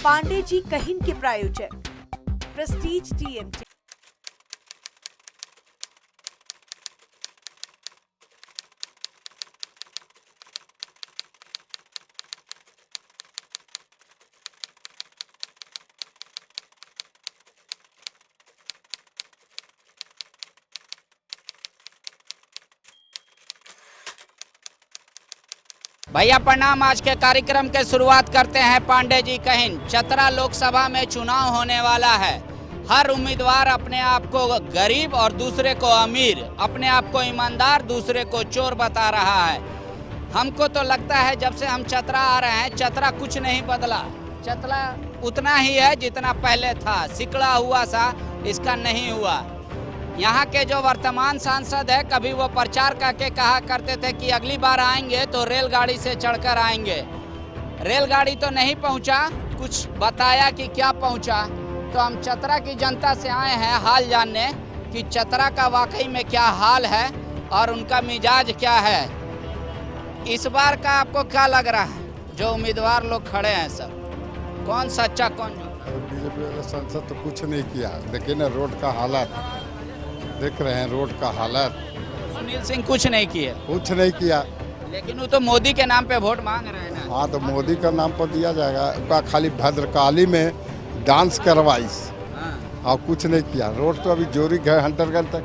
पांडे जी कहिन के प्रायोजक प्रेस्टीज टीएमटी। भैया प्रणाम। आज के कार्यक्रम के शुरुआत करते हैं पांडे जी कहिन। चतरा लोकसभा में चुनाव होने वाला है। हर उम्मीदवार अपने आप को गरीब और दूसरे को अमीर, अपने आप को ईमानदार दूसरे को चोर बता रहा है। हमको तो लगता है जब से हम चतरा आ रहे हैं चतरा कुछ नहीं बदला। चतरा उतना ही है जितना पहले था, सिकड़ा हुआ सा इसका नहीं हुआ। यहाँ के जो वर्तमान सांसद है, कभी वो प्रचार करके कहा करते थे कि अगली बार आएंगे तो रेलगाड़ी से चढ़कर आएंगे। रेलगाड़ी तो नहीं पहुँचा, कुछ बताया कि क्या पहुँचा। तो हम चतरा की जनता से आए हैं हाल जानने कि चतरा का वाकई में क्या हाल है और उनका मिजाज क्या है। इस बार का आपको क्या लग रहा है? जो उम्मीदवार लोग खड़े हैं सब, कौन सच्चा कौन झूठा? बीजेपी वाला सांसद तो कुछ नहीं किया। देखिए ना रोड का हालत, देख रहे हैं रोड का हालत। सुनील सिंह कुछ नहीं किए, कुछ नहीं किया। लेकिन वो तो मोदी के नाम पे वोट मांग रहे हैं ना। हाँ तो मोदी का नाम पर दिया जाएगा। उनका खाली भद्रकाली में डांस करवाइस और कुछ नहीं किया। रोड तो अभी जोरी गए अंडरग्राउंड तक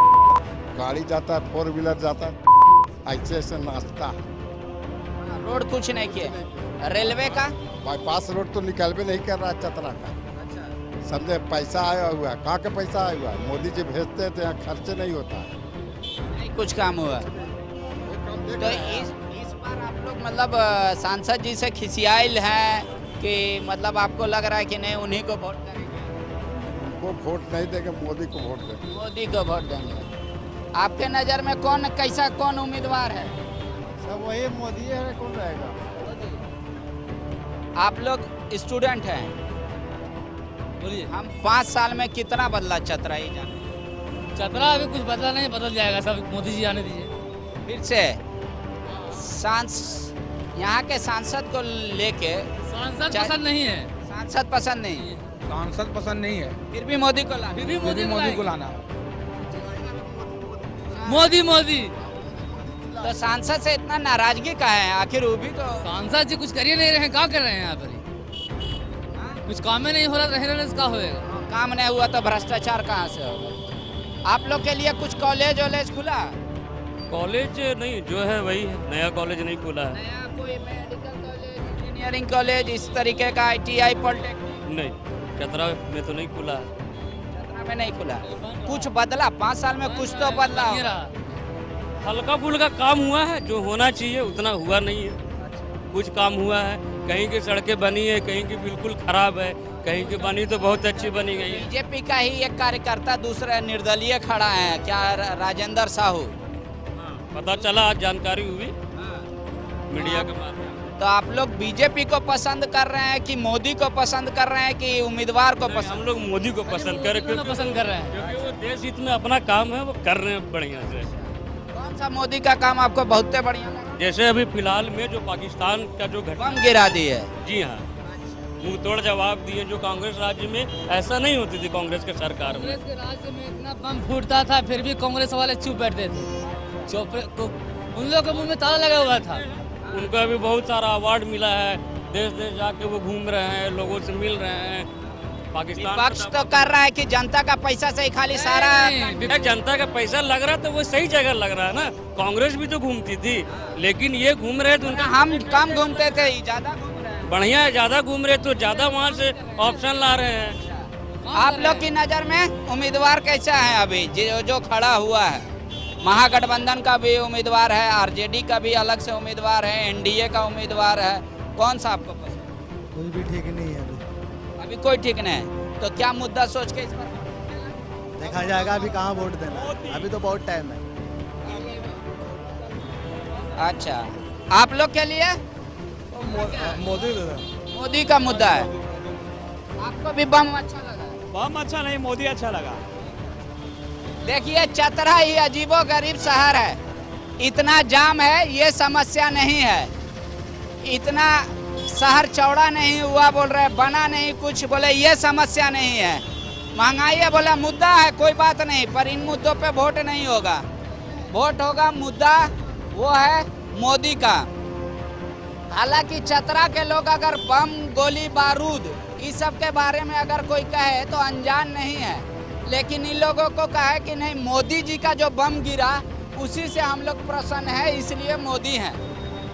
गाड़ी जाता है, 4 व्हीलर जाता है, ऐसे ऐसे नाचता है। रोड कुछ नहीं किए। रेलवे का बाईपास रोड तो निकलवे नहीं कर रहा है चतरा का। समझे पैसा आया हुआ है, कहाँ का पैसा आया हुआ है? मोदी जी भेजते थे, यहाँ खर्चे नहीं होता है। नहीं कुछ काम हुआ। तो इस बार आप लोग मतलब सांसद जी से खिसियाइल हैं कि मतलब आपको लग रहा है कि नहीं उन्हीं को वोट करेंगे? उनको वोट नहीं देंगे, मोदी को वोट देंगे। मोदी को वोट देंगे। आपके नज़र में कौन उम्मीदवार है? सब वही मोदी है, कौन रहेगा? आप लोग स्टूडेंट हैं, बोलिए। हम 5 साल में कितना बदला चतरा ही जाने? चतरा अभी कुछ बदला नहीं, बदल जाएगा सब, मोदी जी आने दीजिए फिर से यहाँ के सांसद को लेके सांसद पसंद नहीं है। सांसद पसंद नहीं है, सांसद पसंद नहीं है, फिर भी मोदी को लाना। फिर भी मोदी को लाना। मोदी तो सांसद से इतना नाराजगी का है? आखिर वो भी तो सांसद जी कुछ करिए नहीं रहे हैं, क्या कर रहे हैं यहाँ पर? कुछ काम ही नहीं हो रहा, रहने का होएगा। काम नहीं हुआ तो भ्रष्टाचार कहाँ से होगा? आप लोग के लिए कुछ कॉलेज खुला? कॉलेज नहीं, जो है वही है, नया कॉलेज नहीं खुला है। नया कोई मेडिकल कॉलेज, इंजीनियरिंग कॉलेज, इस तरीके का ITI पॉलिटेक्निक? नहीं, चतरा में तो नहीं खुला है। चतरा में नहीं खुला। कुछ बदला 5 साल में? कुछ तो बदला होगा। हल्का फुल्का काम हुआ है, जो होना चाहिए उतना हुआ नहीं है। कुछ काम हुआ है, कहीं की सड़कें बनी है, कहीं की बिल्कुल खराब है, कहीं की बनी तो बहुत अच्छी बनी गई है। बीजेपी का ही एक कार्यकर्ता दूसरा निर्दलीय खड़ा है, क्या राजेंद्र साहू? पता चला, आज जानकारी हुई मीडिया के माध्यम। तो आप लोग बीजेपी को पसंद कर रहे हैं कि मोदी को पसंद कर रहे हैं कि उम्मीदवार को पसंद? हम लोग मोदी को पसंद कर रहे हैं, पसंद कर रहे हैं क्योंकि वो देश हित में अपना काम है वो कर रहे हैं बढ़िया से। कौन सा मोदी का काम आपको बहुत बढ़िया लगा? जैसे अभी फिलहाल में जो पाकिस्तान का जो घटना, बम गिरा दी है। जी हाँ, मुंह तोड़ जवाब दिए। जो कांग्रेस राज्य में ऐसा नहीं होती थी, कांग्रेस के सरकार में। कांग्रेस के राज्य में इतना बम फूटता था, फिर भी कांग्रेस वाले चुप बैठते थे। उन लोगों के मुंह में ताला लगा हुआ था। उनको अभी बहुत सारा अवार्ड मिला है, देश देश जाके वो घूम रहे हैं, लोगों से मिल रहे हैं। पाकिस्तान विपक्ष तो कर रहा है कि जनता का पैसा से ही खाली सारा। जनता का पैसा लग रहा है तो वो सही जगह लग रहा है ना। कांग्रेस भी तो घूमती थी, लेकिन ये घूम रहे तो उनका हम कम घूमते थे, ज्यादा घूम रहे हैं। बढ़िया है, ज्यादा घूम रहे तो ज्यादा वहाँ से ऑप्शन ला रहे हैं। आप लोग की नजर में उम्मीदवार कैसा है अभी जो खड़ा हुआ है? महागठबंधन का भी उम्मीदवार है, RJD का भी अलग से उम्मीदवार है, NDA का उम्मीदवार है। कौन सा आपको पसंद? कोई भी ठीक नहीं है अभी कोई ठीक नहीं है। तो क्या मुद्दा सोच के इस पर देखा जाएगा। अभी कहाँ वोट देना, अभी तो बहुत टाइम है। अच्छा, आप लोग के लिए मोदी का मुद्दा है। आपको भी बम अच्छा लगा? बम अच्छा नहीं, मोदी अच्छा लगा। देखिए चतरा ही अजीबो गरीब शहर है। इतना जाम है ये समस्या नहीं है, इतना शहर चौड़ा नहीं हुआ बोल रहे, बना नहीं कुछ, बोले ये समस्या नहीं है। महंगाई है बोला मुद्दा है, कोई बात नहीं, पर इन मुद्दों पे वोट नहीं होगा। वोट होगा मुद्दा वो है मोदी का। हालांकि चतरा के लोग अगर बम गोली बारूद इस सब के बारे में अगर कोई कहे तो अनजान नहीं है, लेकिन इन लोगों को कहे कि नहीं, मोदी जी का जो बम गिरा उसी से हम लोग प्रसन्न है, इसलिए मोदी हैं।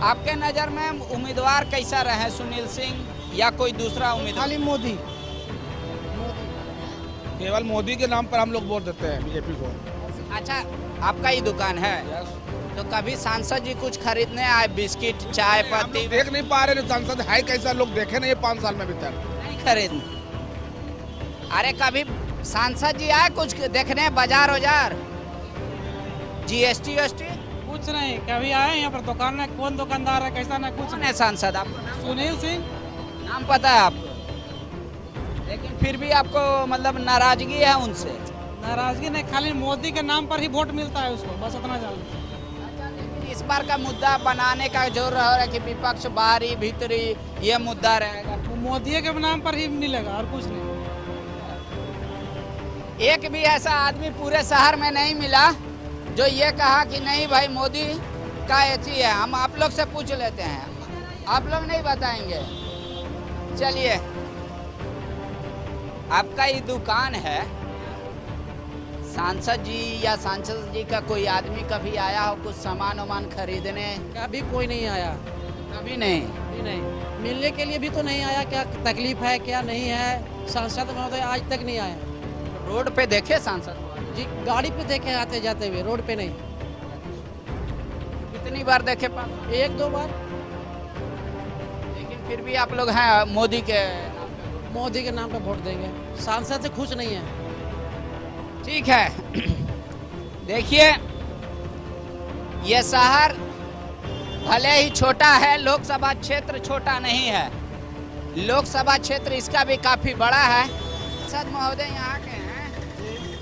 आपके नज़र में उम्मीदवार कैसा रहे, सुनील सिंह या कोई दूसरा उम्मीदवार? खाली मोदी, केवल मोदी के नाम पर हम लोग वोट देते हैं बीजेपी को। अच्छा, आपका ही दुकान है तो कभी सांसद जी कुछ खरीदने आए, बिस्किट चाय पत्ती? देख नहीं पा रहे सांसद है कैसा, लोग देखे नहीं 5 साल में अभी तक नहीं खरीदने। अरे कभी सांसद जी आए कुछ देखने, बाजार वजार, जीएसटी कुछ नहीं, कभी आए यहाँ पर दुकान में, कौन दुकानदार है कैसा ना कुछ। कौन है सांसद? आपको सुनील सिंह नाम पता है आपको, लेकिन फिर भी आपको मतलब नाराजगी है उनसे? नाराजगी नहीं, खाली मोदी के नाम पर ही वोट मिलता है उसको, बस उतना जान। इस बार का मुद्दा बनाने का जोर रहा है कि विपक्ष बाहरी भीतरी ये मुद्दा रहेगा, वो मोदी के नाम पर ही मिलेगा और कुछ नहीं। एक भी ऐसा आदमी पूरे शहर में नहीं मिला जो ये कहा कि नहीं भाई मोदी का ऐसी है। हम आप लोग से पूछ लेते हैं, आप लोग नहीं बताएंगे? चलिए, आपका ये दुकान है, सांसद जी या सांसद जी का कोई आदमी कभी आया हो कुछ सामान वामान खरीदने? अभी कोई नहीं आया, कभी नहीं? अभी नहीं, मिलने के लिए भी तो नहीं आया। क्या तकलीफ है क्या नहीं है, सांसद महोदय आज तक नहीं आया। रोड पे देखे सांसद जी, गाड़ी पे देखे आते जाते हुए, रोड पे नहीं। कितनी बार देखे? 1-2 बार। लेकिन फिर भी आप लोग हैं मोदी के नाम पे वोट देंगे, सांसद से खुश नहीं है। ठीक है। देखिए, ये शहर भले ही छोटा है, लोकसभा क्षेत्र छोटा नहीं है, लोकसभा क्षेत्र इसका भी काफी बड़ा है। सांसद महोदय यहाँ के हैं,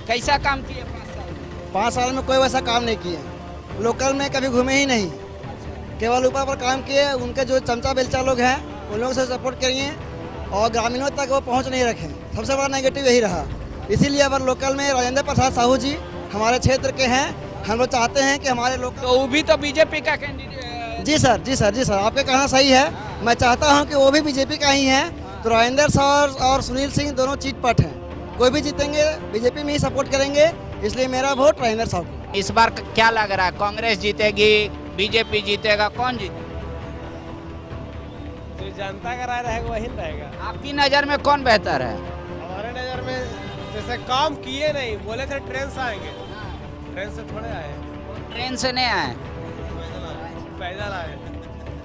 कैसा काम किए 5 साल में? 5 साल में कोई वैसा काम नहीं किए, लोकल में कभी घूमे ही नहीं, केवल ऊपर पर काम किए। उनके जो चमचा बेलचा लोग हैं उन लोगों से सपोर्ट करिए और ग्रामीणों तक वो पहुंच नहीं रखे, सबसे बड़ा नेगेटिव यही रहा। इसीलिए अगर लोकल में राजेंद्र प्रसाद साहू जी हमारे क्षेत्र के हैं, हम लोग चाहते हैं कि हमारे लोग तो वो भी तो बीजेपी का कैंडिडेट। जी सर, जी सर, जी सर, आपका कहना सही है। मैं चाहता हूं कि वो भी बीजेपी का ही है, तो राजेंद्र सर और सुनील सिंह दोनों चीट-पट हैं, कोई भी जीतेंगे बीजेपी में ही सपोर्ट करेंगे, इसलिए मेरा वोट राजेंद्र साहब को। इस बार क्या लग रहा है, कांग्रेस जीतेगी, बीजेपी जीतेगा, कौन जीतेगा? जो जनता का राय रहेगा वही रहेगा। आपकी नज़र में कौन बेहतर है? हमारे नज़र में जैसे काम किए नहीं, बोले थे ट्रेन से आएंगे, ट्रेन से थोड़े आए, ट्रेन से नहीं आए, पैदल आए,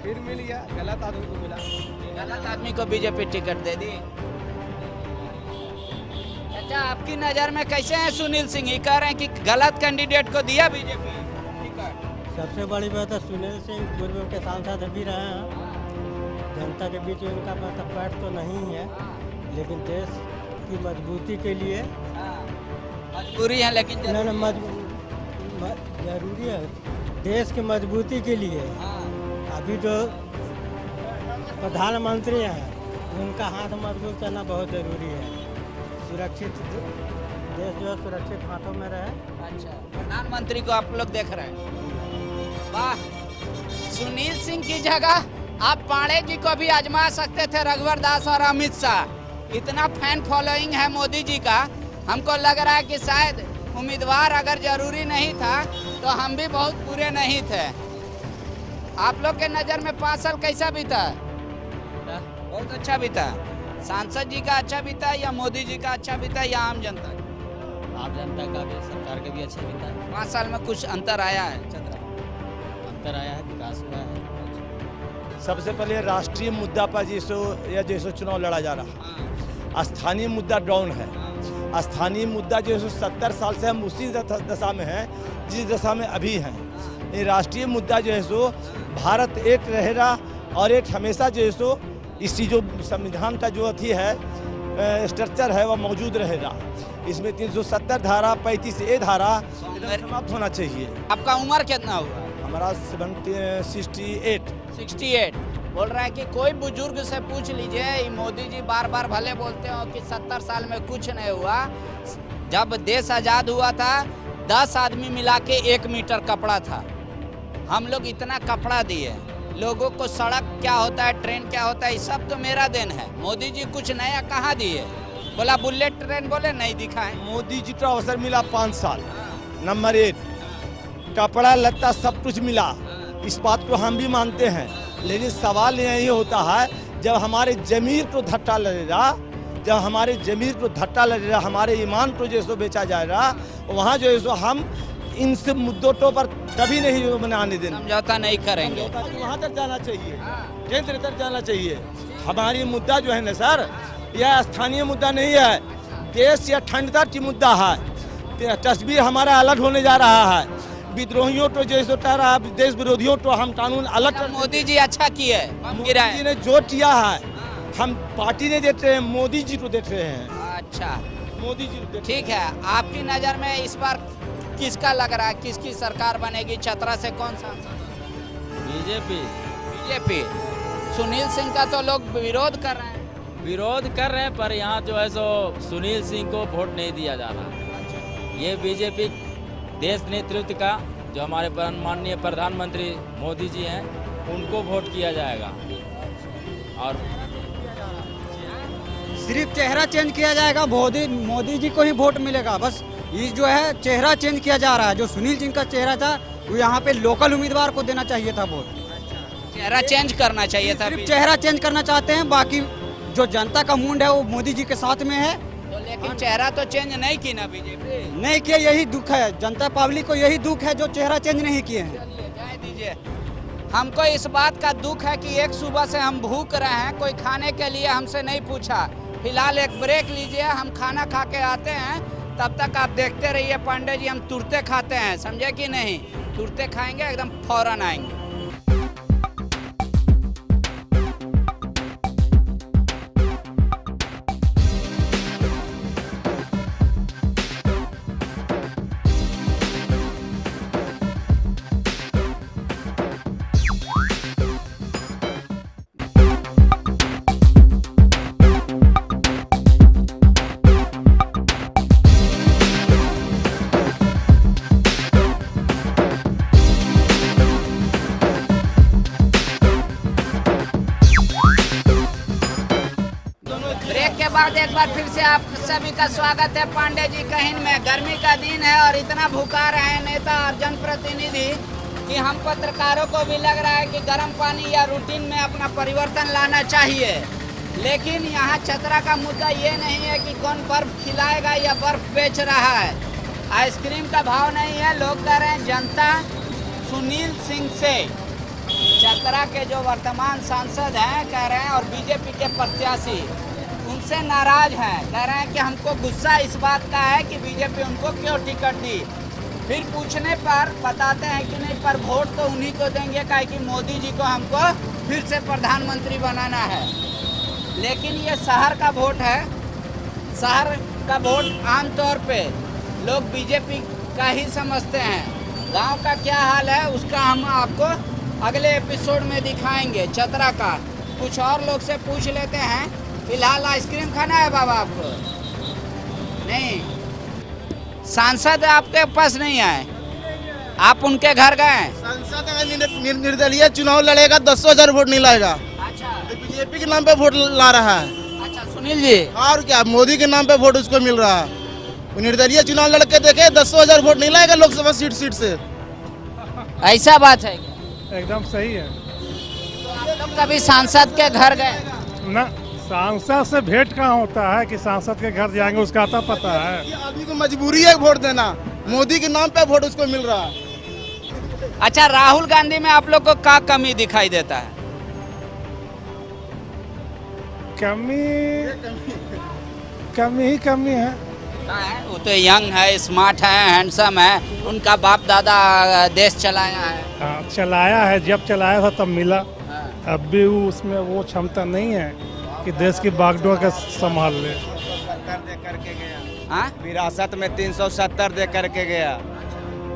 फिर मिल गया, गलत आदमी को मिला, गलत आदमी को बीजेपी टिकट दे दी। अच्छा, आपकी नज़र में कैसे हैं सुनील सिंह? ये कह रहे हैं कि गलत कैंडिडेट को दिया बीजेपी टिकट। सबसे बड़ी बात है सुनील सिंह पूर्व के सांसद भी रहे हैं, जनता के बीच उनका पैठ तो नहीं है, लेकिन देश की मजबूती के लिए मजबूरी है, लेकिन जरूरी है देश की मजबूती के लिए। अभी जो प्रधानमंत्री हैं उनका हाथ मजबूत करना बहुत ज़रूरी है, सुरक्षित देश जो सुरक्षित हाथों में रहे। अच्छा, प्रधानमंत्री को आप लोग देख रहे हैं? वाह, सुनील सिंह की जगह आप पांडे जी को भी आजमा सकते थे, रघुवर दास और अमित शाह। इतना फैन फॉलोइंग है मोदी जी का, हमको लग रहा है कि शायद उम्मीदवार अगर जरूरी नहीं था तो हम भी बहुत बुरे नहीं थे। आप लोग के नज़र में 5 साल कैसा बीता? बहुत अच्छा बीता। सांसद जी का अच्छा बीता या मोदी जी का अच्छा बीता या आम जनता? आम जनता का भी, सरकार का भी अच्छा बीता। 5 साल में कुछ अंतर आया है? अंतर आया है, विकास हुआ है। सबसे पहले राष्ट्रीय मुद्दा पर जैसे चुनाव लड़ा जा रहा, स्थानीय मुद्दा डाउन है। स्थानीय मुद्दा जो है 70 साल से हम उसी दशा में हैं जिस दशा में अभी हैं। ये राष्ट्रीय मुद्दा जो है सो भारत एक रहेगा और एक हमेशा जो है सो इसी जो संविधान का जो अथी है स्ट्रक्चर है वह मौजूद रहेगा। इसमें 370 धारा 35A धारा समाप्त होना चाहिए। आपका उम्र कितना हुआ? हमारा 68। बोल रहा है कि कोई बुजुर्ग से पूछ लीजिए, ये मोदी जी बार बार भले बोलते हो कि 70 साल में कुछ नहीं हुआ। जब देश आज़ाद हुआ था 10 आदमी मिला के 1 मीटर कपड़ा था। हम लोग इतना कपड़ा दिए लोगों को। सड़क क्या होता है, ट्रेन क्या होता है, ये सब तो मेरा देन है। मोदी जी कुछ नया कहाँ दिए? बोला बुलेट ट्रेन, बोले नहीं दिखाए। मोदी जी को अवसर मिला 5 साल। नंबर 1, कपड़ा लत्ता सब कुछ मिला, इस बात को हम भी मानते हैं। लेकिन सवाल यही होता है, जब हमारे जमीर को धक्का लगेगा, जब हमारे जमीर को धक्का लगेगा, हमारे ईमान को जो सो बेचा जाएगा, वहाँ जो है सो हम इन सब मुद्दों पर कभी नहीं बनाने देंगे, समझौता नहीं करेंगे। वहाँ तक जाना चाहिए, केंद्र तक जाना चाहिए। हमारी मुद्दा जो है ना सर, यह स्थानीय मुद्दा नहीं है, देश या अखंडता की मुद्दा है। तस्वीर हमारा अलग होने जा रहा है। विद्रोहियों को जैसे कह रहा है, देश विरोधियों को हम कानून अलग। मोदी जी अच्छा किए, मोदी जी ने जो किया है, हम पार्टी ने देते हैं, मोदी जी को देते हैं। अच्छा, मोदी जी को। ठीक है, आपकी नज़र में इस बार किसका लग रहा है, किसकी सरकार बनेगी? चतरा से कौन सांसद? बीजेपी। सुनील सिंह का तो लोग विरोध कर रहे हैं। विरोध कर रहे हैं, पर यहाँ जो है सो सुनील सिंह को वोट नहीं दिया जा रहा। ये बीजेपी देश नेतृत्व का, जो हमारे माननीय प्रधानमंत्री मोदी जी हैं, उनको वोट किया जाएगा। और सिर्फ चेहरा चेंज किया जाएगा, मोदी जी को ही वोट मिलेगा। बस ये जो है चेहरा चेंज किया जा रहा है। जो सुनील सिंह का चेहरा था, वो यहाँ पे लोकल उम्मीदवार को देना चाहिए था वोट। चेहरा चेंज करना चाहिए था। सिर्फ चेहरा चेंज करना चाहते हैं, बाकी जो जनता का मूड है वो मोदी जी के साथ में है। तो लेकिन चेहरा तो चेंज नहीं की ना बीजेपी। नहीं किया, यही दुख है जनता पब्लिक को, यही दुख है जो चेहरा चेंज नहीं किए हैं। जाए दीजिए। हमको इस बात का दुख है कि एक सुबह से हम भूख रहे हैं, कोई खाने के लिए हमसे नहीं पूछा। फिलहाल एक ब्रेक लीजिए, हम खाना खा के आते हैं, तब तक आप देखते रहिए। पांडे जी, हम तुरते खाते हैं, समझे कि नहीं? तुरते खाएंगे, एकदम फौरन आएंगे। के बाद एक बार फिर से आप सभी का स्वागत है पांडे जी कहिन में। गर्मी का दिन है और इतना भूखा रहे हैं नेता और जनप्रतिनिधि कि हम पत्रकारों को भी लग रहा है कि गर्म पानी या रूटीन में अपना परिवर्तन लाना चाहिए। लेकिन यहाँ चतरा का मुद्दा ये नहीं है कि कौन बर्फ खिलाएगा या बर्फ बेच रहा है। आइसक्रीम का भाव नहीं है। लोग कह रहे हैं जनता सुनील सिंह से, चतरा के जो वर्तमान सांसद हैं, कह रहे हैं, और बीजेपी के प्रत्याशी उनसे नाराज हैं। कह रहे हैं कि हमको गुस्सा इस बात का है कि बीजेपी उनको क्यों टिकट दी। फिर पूछने पर बताते हैं कि नहीं, पर वोट तो उन्हीं को देंगे, काहे कि मोदी जी को हमको फिर से प्रधानमंत्री बनाना है। लेकिन ये शहर का वोट है। शहर का वोट आमतौर पे लोग बीजेपी का ही समझते हैं। गांव का क्या हाल है उसका हम आपको अगले एपिसोड में दिखाएंगे। चतरा का कुछ और लोग से पूछ लेते हैं। फिलहाल आइसक्रीम खाना है बाबा आपको? नहीं, सांसद आपके पास नहीं आए, आप उनके घर गए? सांसद निर्दलीय चुनाव लड़ेगा, 10,000 वोट नहीं लाएगा। अच्छा, तो बीजेपी के नाम पे वोट ला रहा है। अच्छा, सुनील जी। और क्या, मोदी के नाम पे वोट उसको मिल रहा है। निर्दलीय चुनाव लड़के देखे, 10,000 वोट नहीं लाएगा लोकसभा सीट से। ऐसा बात है क्या? एकदम सही है। तो आप लोग कभी सांसद के घर गए? ना, सांसद से भेंट कहाँ होता है कि सांसद के घर जाएंगे, उसका आता पता है। ये आदमी को मजबूरी है वोट देना, मोदी के नाम पे वोट उसको मिल रहा है। अच्छा, राहुल गांधी में आप लोग को क्या कमी दिखाई देता है? कमी है। वो तो यंग है, स्मार्ट है, हैंडसम है। उनका बाप दादा देश चलाया है। हाँ, चलाया है। जब चलाया था तब मिला। अब भी उसमें वो क्षमता नहीं है कि देश की बागडोर का संभाल ले। 370 दे करके गया। विरासत में 370 दे करके गया।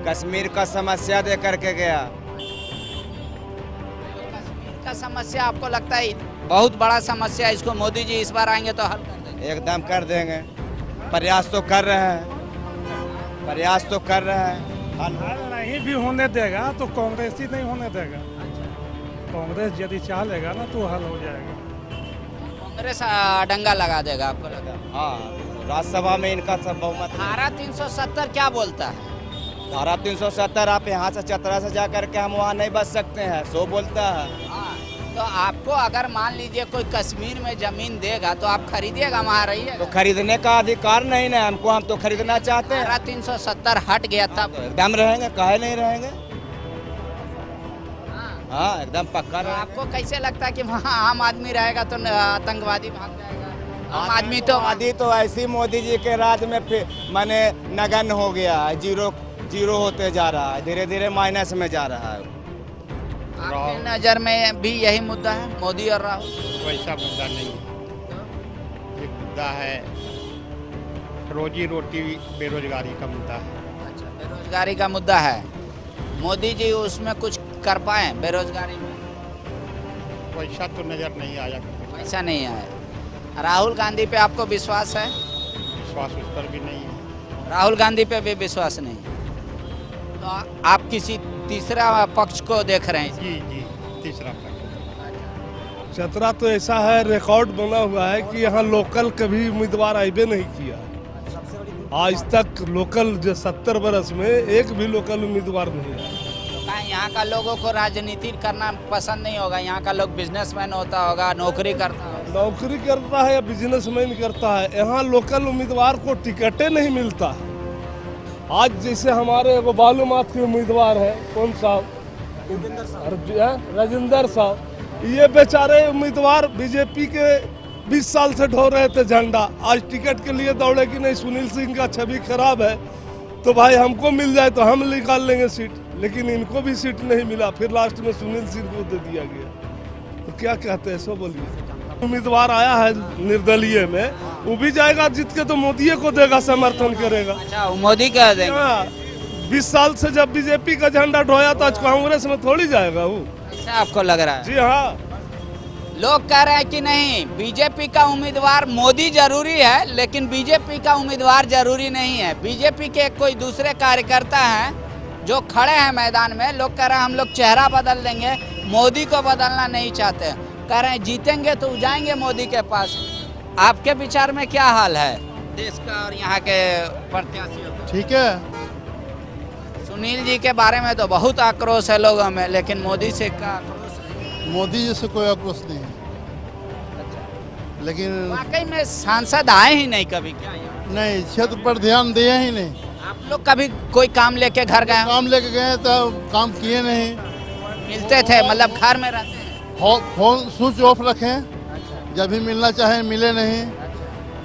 कश्मीर का समस्या दे करके गया। का समस्या आपको लगता है बहुत बड़ा समस्या है, इसको मोदी जी इस बार आएंगे तो हल कर देंगे? एकदम कर देंगे, प्रयास तो कर रहे हैं, प्रयास तो कर रहे हैं। हल नहीं भी होने देगा तो कांग्रेस ही नहीं होने देगा। कांग्रेस यदि चाहेगा ना तो हल हो जाएगा। कांग्रेस डंगा लगा देगा आपको लगा? हाँ, राज्यसभा में इनका सब बहुमत। धारा 370 क्या बोलता है? धारा 370 आप यहाँ से चतरा से जा करके हम वहाँ नहीं बच सकते हैं, सो बोलता है। तो आपको अगर मान लीजिए कोई कश्मीर में जमीन देगा तो आप खरीदिएगा, वहाँ रहिएगा? तो खरीदने का अधिकार नहीं ना हमको, हम तो खरीदना चाहते हैं। धारा 370 हट गया तब एकदम रहेंगे, काहे नहीं रहेंगे? हाँ एकदम पक्का। तो आपको कैसे लगता है कि वहाँ आम आदमी रहेगा तो आतंकवादी भाग जाएगा? आम आदमी तो ऐसी मोदी जी के राज में माने नगन हो गया है, जीरो होते जा रहा है, धीरे धीरे माइनस में जा रहा है। आपके नज़र में भी यही मुद्दा है, मोदी और राहुल? वैसा मुद्दा नहीं है, ये मुद्दा है रोजी रोटी बेरोजगारी का मुद्दा है। अच्छा, बेरोजगारी का मुद्दा है। मोदी जी उसमें कुछ कर पाए बेरोजगारी में? वैसा तो नज़र नहीं आया। वैसा नहीं आया। राहुल गांधी पे आपको विश्वास है? विश्वास उस पर भी नहीं है। राहुल गांधी पे भी विश्वास नहीं है, तो आप किसी तीसरा पक्ष को देख रहे हैं? जी, तीसरा पक्ष। चतरा तो ऐसा है, रिकॉर्ड बना हुआ है कि यहाँ लोकल कभी उम्मीदवार आइबे नहीं किया आज तक। लोकल जो 70 बरस में एक भी लोकल उम्मीदवार नहीं है। यहाँ का लोगों को राजनीति करना पसंद नहीं होगा? यहाँ का लोग बिजनेसमैन होता होगा, नौकरी करता होगा। नौकरी करता है या बिजनेसमैन करता है, यहाँ लोकल उम्मीदवार को टिकटें नहीं मिलता है। आज जैसे हमारे एगो बालूमाथ के उम्मीदवार है, कौन साहब? राजेंद्र साहब। ये बेचारे उम्मीदवार बीजेपी के 20 साल से ढो रहे थे झंडा, आज टिकट के लिए दौड़े कि नहीं सुनील सिंह का छवि खराब है तो भाई हमको मिल जाए तो हम निकाल लेंगे सीट, लेकिन इनको भी सीट नहीं मिला, फिर लास्ट में सुनील सिंह को दे दिया गया। तो क्या कहते हैं सो बोलिए। उम्मीदवार आया है निर्दलीय में, वो भी जाएगा जीत के तो मोदी को देगा, समर्थन करेगा। अच्छा, मोदी का देंगे? 20 साल से जब बीजेपी का झंडा ढोया तो आज कांग्रेस में थोड़ी जाएगा वो। ऐसा आपको लग रहा है? जी हाँ। लोग कह रहे हैं कि नहीं, बीजेपी का उम्मीदवार मोदी जरूरी है लेकिन बीजेपी का उम्मीदवार जरूरी नहीं है। बीजेपी के कोई दूसरे कार्यकर्ता हैं जो खड़े हैं मैदान में, लोग कह रहे हैं हम लोग चेहरा बदल देंगे, मोदी को बदलना नहीं चाहते। कह रहे हैं जीतेंगे तो जाएंगे मोदी के पास। आपके विचार में क्या हाल है देश का और यहाँ के प्रत्याशियों का? ठीक है। सुनील जी के बारे में तो बहुत आक्रोश है लोगों में, लेकिन मोदी से क्या आक्रोश है? मोदी जी से कोई आक्रोश नहीं है। लेकिन वाकई में सांसद आए ही नहीं कभी क्या? नहीं, क्षेत्र पर ध्यान दिए ही नहीं। आप लोग कभी कोई काम लेके घर गए? काम लेके गए तो काम किए नहीं। मिलते थे, मतलब घर में रहते हैं? फोन स्विच ऑफ रखें, जब भी मिलना चाहे मिले नहीं।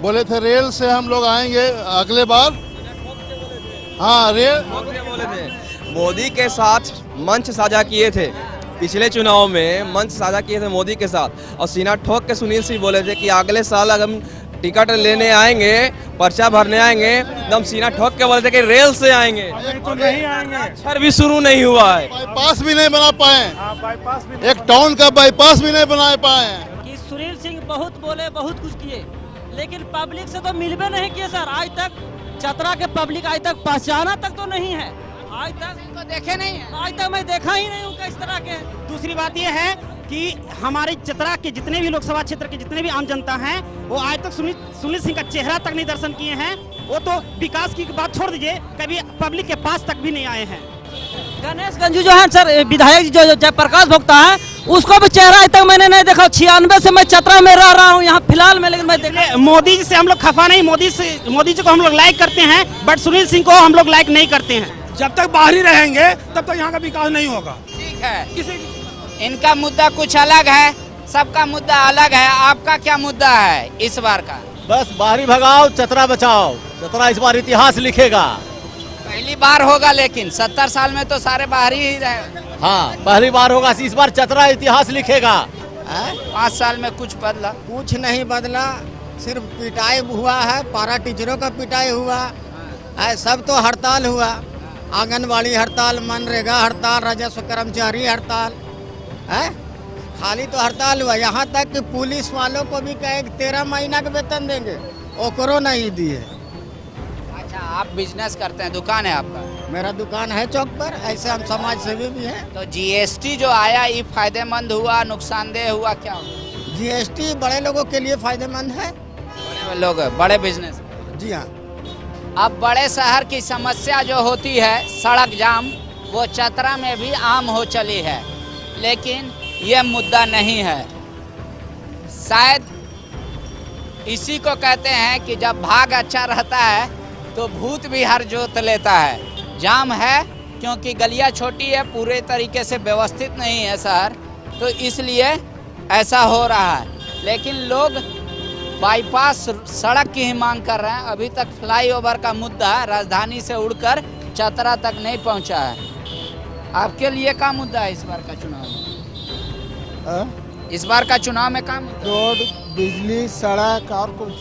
बोले थे रेल से हम लोग आएंगे अगले बार। हाँ, रेल बोले थे। मोदी के साथ मंच साझा किए थे, पिछले चुनाव में मंच साझा किए थे मोदी के साथ, और सीना ठोक के सुनील सिंह बोले थे कि अगले साल अगर हम टिकट लेने आएंगे, पर्चा भरने आएंगे, एकदम सीना ठोक के बोले थे कि रेल से आएंगे। तो नहीं आएंगे। अक्षर भी शुरू नहीं हुआ है, बाईपास भी नहीं बना पाए। बाईपास भी एक टाउन का बाईपास भी नहीं बना पाए। कि सुनील सिंह बहुत बोले, बहुत कुछ किए, लेकिन पब्लिक से तो मिलबे नहीं किए सर। आज तक चतरा के पब्लिक आज तक पहचाना तक तो नहीं है, आज तक इनको देखे नहीं है। आज तक मैं देखा ही नहीं हूँ किस तरह के। दूसरी बात यह है कि हमारे चतरा के जितने भी लोकसभा क्षेत्र के जितने भी आम जनता हैं, वो आज तक सुनील सिंह का चेहरा तक नहीं दर्शन किए हैं। वो तो विकास की बात छोड़ दीजिए, कभी पब्लिक के पास तक भी नहीं आए हैं। गणेश गंजू जो है सर, विधायक जो जयप्रकाश भोक्ता है, उसको भी चेहरा आज तक मैंने नहीं देखा। 96 से मैं चतरा में रह रहा हूँ यहाँ फिलहाल में, लेकिन मैं देखा। मोदी जी से हम लोग खफा नहीं, मोदी जी को हम लोग लाइक करते हैं, बट सुनील सिंह को हम लोग लाइक नहीं करते हैं। जब तक बाहरी रहेंगे तब तक यहाँ का विकास नहीं होगा। ठीक है, इनका मुद्दा कुछ अलग है, सबका मुद्दा अलग है। आपका क्या मुद्दा है इस बार का? बस बाहरी भगाओ, चतरा बचाओ। चतरा इस बार इतिहास लिखेगा। पहली बार होगा, लेकिन 70 साल में तो सारे बाहरी ही रहे। हाँ, पहली बार होगा, इस बार चतरा इतिहास लिखेगा। 5 साल में कुछ बदला? कुछ नहीं बदला, सिर्फ पिटाई हुआ है, पारा टीचरों का पिटाई हुआ है, सब तो हड़ताल हुआ। आंगनबाड़ी हड़ताल, मनरेगा हड़ताल, राजस्व कर्मचारी हड़ताल है, खाली तो हड़ताल हुआ, यहाँ तक कि पुलिस वालों को भी कहे 13 महीना का वेतन देंगे, ओकरो नहीं दिए। अच्छा, आप बिजनेस करते हैं, दुकान है आपका? मेरा दुकान है चौक पर, ऐसे हम समाज सेवी भी हैं। तो जीएसटी जो आया ये फायदेमंद हुआ, नुकसानदेह हुआ, क्या हुआ? जीएसटी बड़े लोगों के लिए फायदेमंद है। बड़े लोग, बड़े बिजनेस। जी हाँ। अब बड़े शहर की समस्या जो होती है सड़क जाम, वो चतरा में भी आम हो चली है, लेकिन ये मुद्दा नहीं है। शायद इसी को कहते हैं कि जब भाग अच्छा रहता है तो भूत भी हर जोत लेता है। जाम है क्योंकि गलियां छोटी है, पूरे तरीके से व्यवस्थित नहीं है शहर, तो इसलिए ऐसा हो रहा है। लेकिन लोग बाईपास सड़क की ही मांग कर रहे हैं। अभी तक फ्लाईओवर का मुद्दा राजधानी से उड़कर चतरा तक नहीं पहुंचा है। आपके लिए क्या मुद्दा है इस बार का चुनाव में? इस बार का चुनाव में क्या मुद्दा? रोड, बिजली, सड़क और कुछ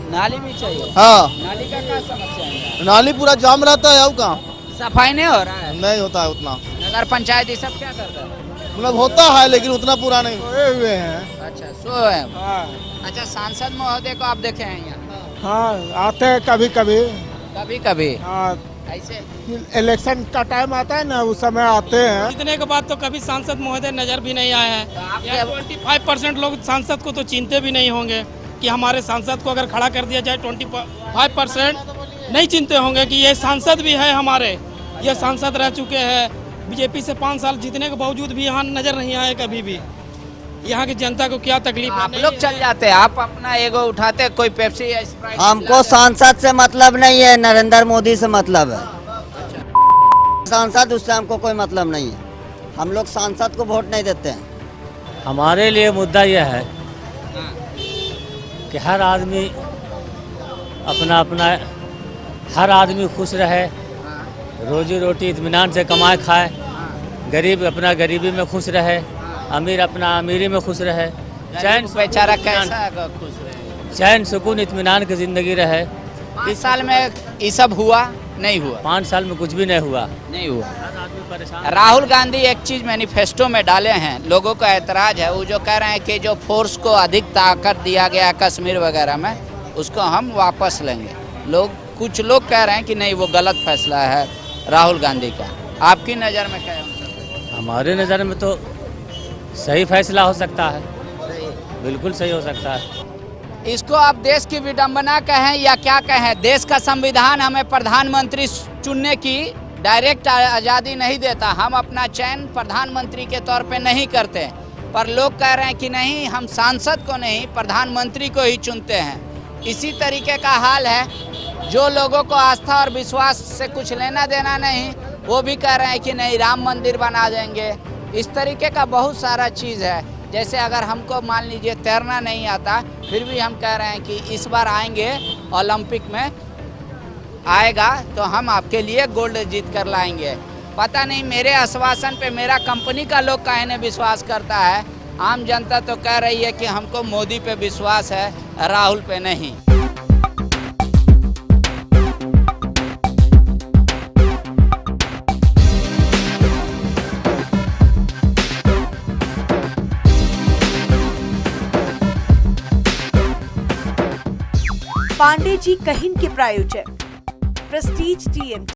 नाली भी चाहिए। हाँ, नाली का क्या समस्या है? नाली पूरा जाम रहता है। अब कहाँ सफाई नहीं हो रहा है? नहीं होता है उतना। नगर पंचायत ये सब क्या करता है? मतलब होता है लेकिन उतना पूरा नहीं। सोए हुए हैं। अच्छा, सोए हैं। हाँ, अच्छा, सांसद महोदय को आप देखे हैं यहाँ? हाँ, आते हैं कभी कभी। कभी कभी? हाँ, ऐसे इलेक्शन का टाइम आता है ना, उस समय आते हैं। जीतने के बाद तो कभी सांसद महोदय नजर भी नहीं आए हैं। 25% लोग सांसद को तो चिंते भी नहीं होंगे कि हमारे सांसद को अगर खड़ा कर दिया जाए, 25% नहीं चिंते होंगे कि ये सांसद भी है हमारे, ये सांसद रह चुके हैं। बीजेपी से 5 साल जीतने के बावजूद भी यहाँ नजर नहीं आए कभी भी। यहाँ की जनता को क्या तकलीफ है? आप लोग चल जाते हैं, आप अपना एगो उठाते, कोई पेप्सी या स्प्राइट? हमको सांसद से मतलब नहीं है, नरेंद्र मोदी से मतलब है। सांसद उससे हमको कोई मतलब नहीं है। हम लोग सांसद को वोट नहीं देते हैं। हमारे लिए मुद्दा यह है कि हर आदमी अपना हर आदमी खुश रहे, रोजी रोटी इत्मीनान से कमाए खाए, गरीब अपना गरीबी में खुश रहे, अमीर अपना अमीरी में खुश रहे, चैन बेचारा कैसा खुश रहे, चैन सुकून इत्मीनान की ज़िंदगी रहे। 5 साल में ये सब हुआ नहीं हुआ? 5 साल में कुछ भी नहीं हुआ। नहीं हुआ। राहुल गांधी एक चीज मैनिफेस्टो में डाले हैं, लोगों का ऐतराज है, वो जो कह रहे हैं कि जो फोर्स को अधिक ताकत दिया गया कश्मीर वगैरह में, उसको हम वापस लेंगे। कुछ लोग कह रहे हैं कि नहीं, वो गलत फैसला है राहुल गांधी का। आपकी नज़र में क्या है? हमारे नज़र में तो सही फैसला हो सकता है, बिल्कुल सही हो सकता है। इसको आप देश की विडंबना कहें या क्या कहें, देश का संविधान हमें प्रधानमंत्री चुनने की डायरेक्ट आज़ादी नहीं देता। हम अपना चयन प्रधानमंत्री के तौर पे नहीं करते, पर लोग कह रहे हैं कि नहीं, हम सांसद को नहीं प्रधानमंत्री को ही चुनते हैं। इसी तरीके का हाल है। जो लोगों को आस्था और विश्वास से कुछ लेना देना नहीं, वो भी कह रहे हैं कि नहीं, राम मंदिर बना देंगे। इस तरीके का बहुत सारा चीज़ है। जैसे अगर हमको मान लीजिए तैरना नहीं आता, फिर भी हम कह रहे हैं कि इस बार आएंगे, ओलंपिक में आएगा तो हम आपके लिए गोल्ड जीत कर लाएंगे। पता नहीं मेरे आश्वासन पे मेरा कंपनी का लोग काहे ने विश्वास करता है। आम जनता तो कह रही है कि हमको मोदी पे विश्वास है, राहुल पे नहीं। पांडे जी कहिन के प्रायोजक प्रेस्टीज TMT।